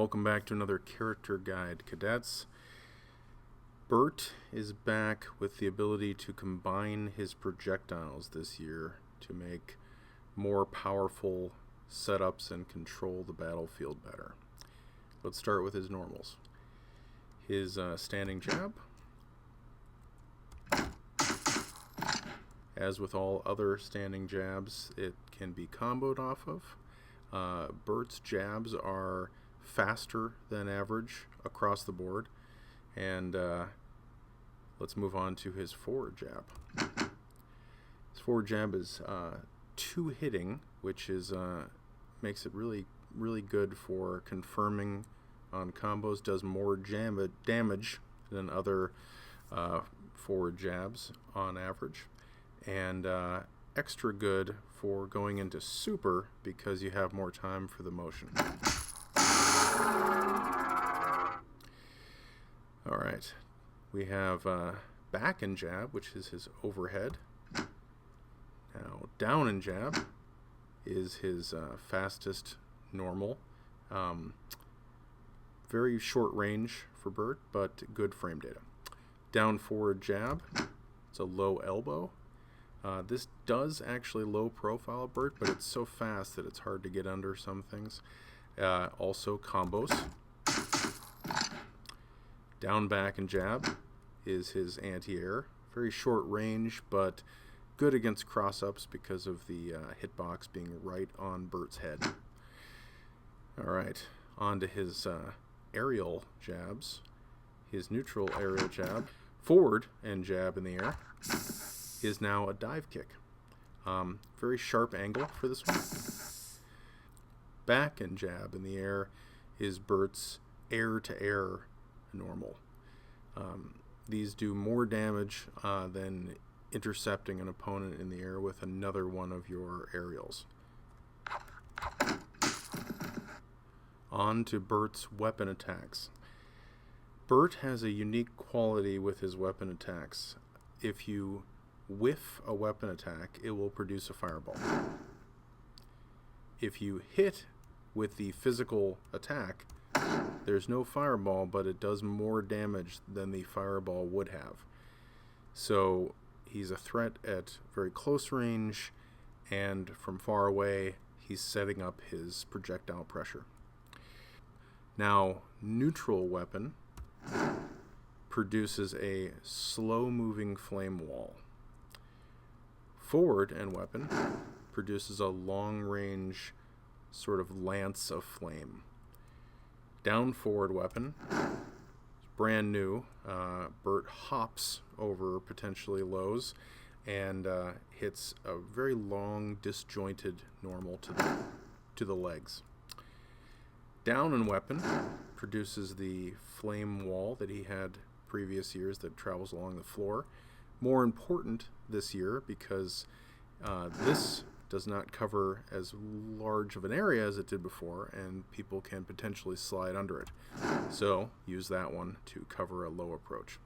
Welcome back to another character guide, cadets. Buehrt is back with the ability to combine his projectiles this year to make more powerful setups and control the battlefield better. Let's start with his normals. His standing jab. As with all other standing jabs, it can be comboed off of. Buehrt's jabs are faster than average across the board. And let's move on to his forward jab. His forward jab is two hitting, which is makes it really good for confirming on combos. Does more damage than other forward jabs on average, and extra good for going into super because you have more time for the motion. Alright, we have back and jab, which is his overhead. Now down and jab is his fastest normal. Very short range for Buehrt, but good frame data. Down forward jab, it's a low elbow. This does actually low profile Buehrt, but it's so fast that it's hard to get under some things. Also combos. Down back and jab is his anti-air. Very short range, but good against cross-ups because of the hitbox being right on Buehrt's head. Alright, on to his aerial jabs. His neutral aerial jab, forward and jab in the air, is now a dive kick. Very sharp angle for this one. Back and jab in the air is Buehrt's air-to-air normal. These do more damage than intercepting an opponent in the air with another one of your aerials. On to Buehrt's weapon attacks. Buehrt has a unique quality with his weapon attacks. If you whiff a weapon attack, it will produce a fireball. If you hit with the physical attack, there's no fireball, but it does more damage than the fireball would have. So he's a threat at very close range, and from far away, he's setting up his projectile pressure. Now, neutral weapon produces a slow-moving flame wall. Forward and weapon produces a long-range sort of lance of flame. Down forward weapon, brand new. Buehrt hops over potentially lows and hits a very long, disjointed normal to the legs. Down and weapon produces the flame wall that he had previous years that travels along the floor. More important this year because this does not cover as large of an area as it did before, and people can potentially slide under it. So use that one to cover a low approach.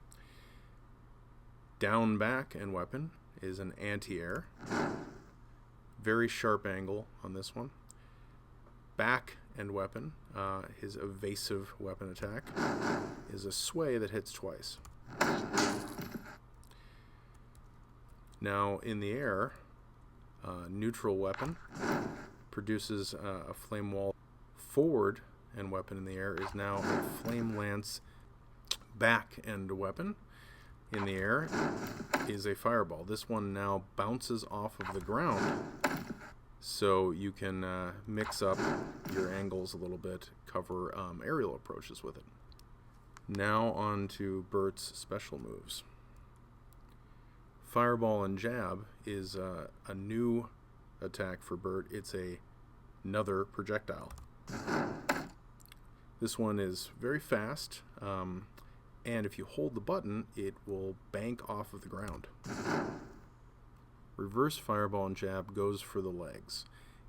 Down back and weapon is an anti-air. Very sharp angle on this one. Back and weapon, his evasive weapon attack, is a sway that hits twice. Now in the air, neutral weapon produces a flame wall. Forward and weapon in the air is now a flame lance. Back and weapon in the air is a fireball. This one now bounces off of the ground, so you can mix up your angles a little bit, cover aerial approaches with it. Now on to Buehrt's special moves. Fireball and jab is a new attack for Buehrt. It's another projectile. This one is very fast, and if you hold the button, it will bank off of the ground. Reverse fireball and jab goes for the legs.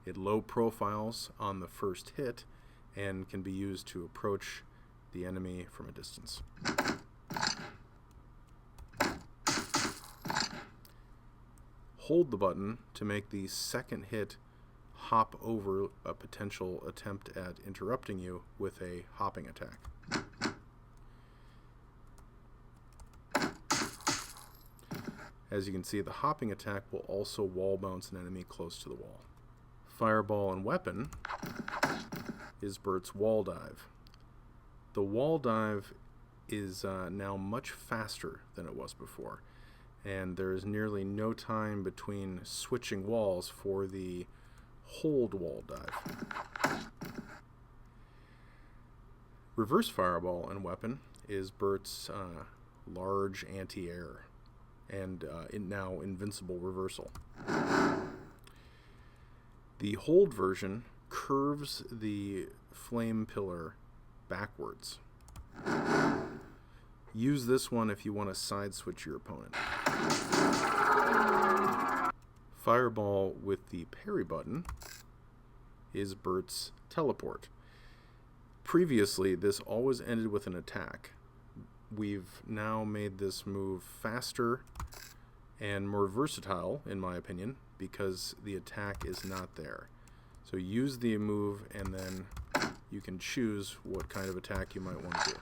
It low profiles on the first hit and can be used to approach the enemy from a distance. Hold the button to make the second hit hop over a potential attempt at interrupting you with a hopping attack. As you can see, the hopping attack will also wall bounce an enemy close to the wall. Fireball and Weapon is Buehrt's wall dive. The wall dive is now much faster than it was before, and there is nearly no time between switching walls for the hold wall dive. Reverse Fireball and Weapon is Buehrt's large anti-air and now invincible reversal. The hold version curves the flame pillar backwards. Use this one if you want to side switch your opponent. Fireball with the parry button is Buehrt's teleport. Previously, this always ended with an attack. We've now made this move faster and more versatile, in my opinion, because the attack is not there. So use the move, and then you can choose what kind of attack you might want to do.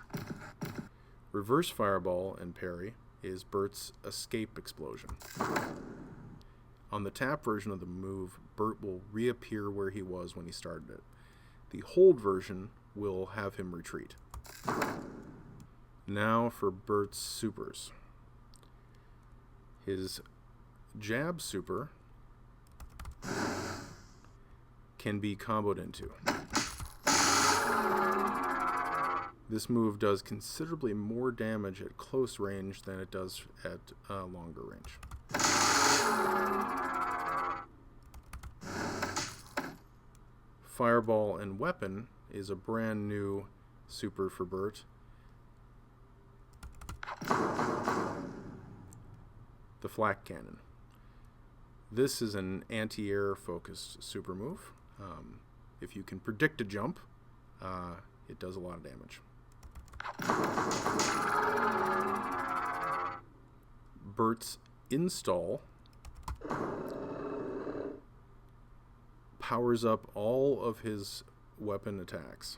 Reverse Fireball and parry is Buehrt's escape explosion. On the tap version of the move, Buehrt will reappear where he was when he started it. The hold version will have him retreat. Now for Buehrt's supers. His jab super can be comboed into. This move does considerably more damage at close range than it does at longer range. Fireball and Weapon is a brand new super for Buehrt. The Flak Cannon. This is an anti-air focused super move. If you can predict a jump, it does a lot of damage. Buehrt's install powers up all of his weapon attacks.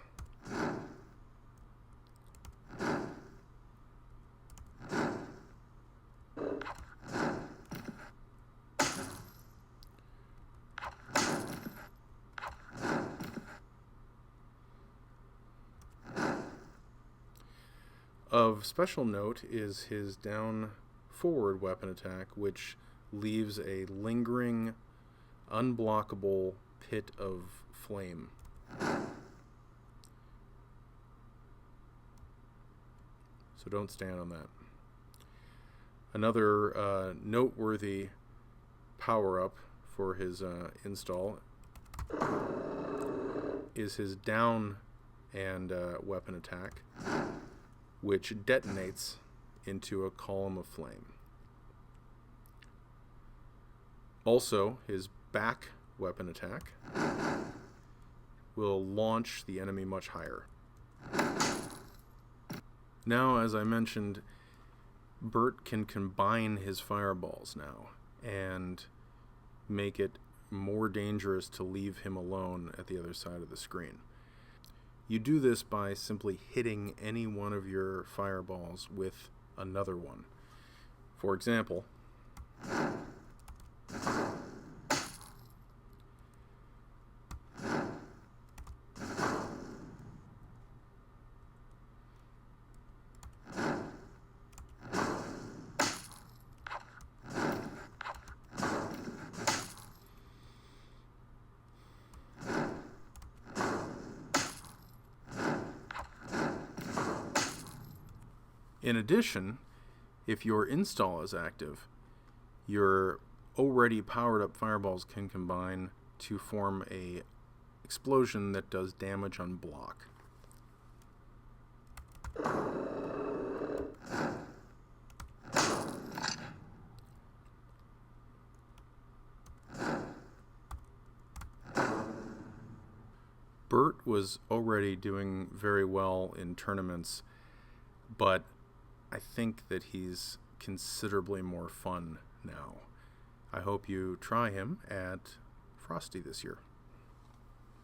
Of special note is his down forward weapon attack, which leaves a lingering, unblockable pit of flame. So don't stand on that. Another noteworthy power-up for his install is his down and weapon attack, which detonates into a column of flame. Also, his back weapon attack will launch the enemy much higher. Now, as I mentioned, Buehrt can combine his fireballs now and make it more dangerous to leave him alone at the other side of the screen. You do this by simply hitting any one of your fireballs with another one. For example, in addition, if your install is active, your already powered up fireballs can combine to form a explosion that does damage on block. Buehrt was already doing very well in tournaments, but I think that he's considerably more fun now. I hope you try him at Frosty this year.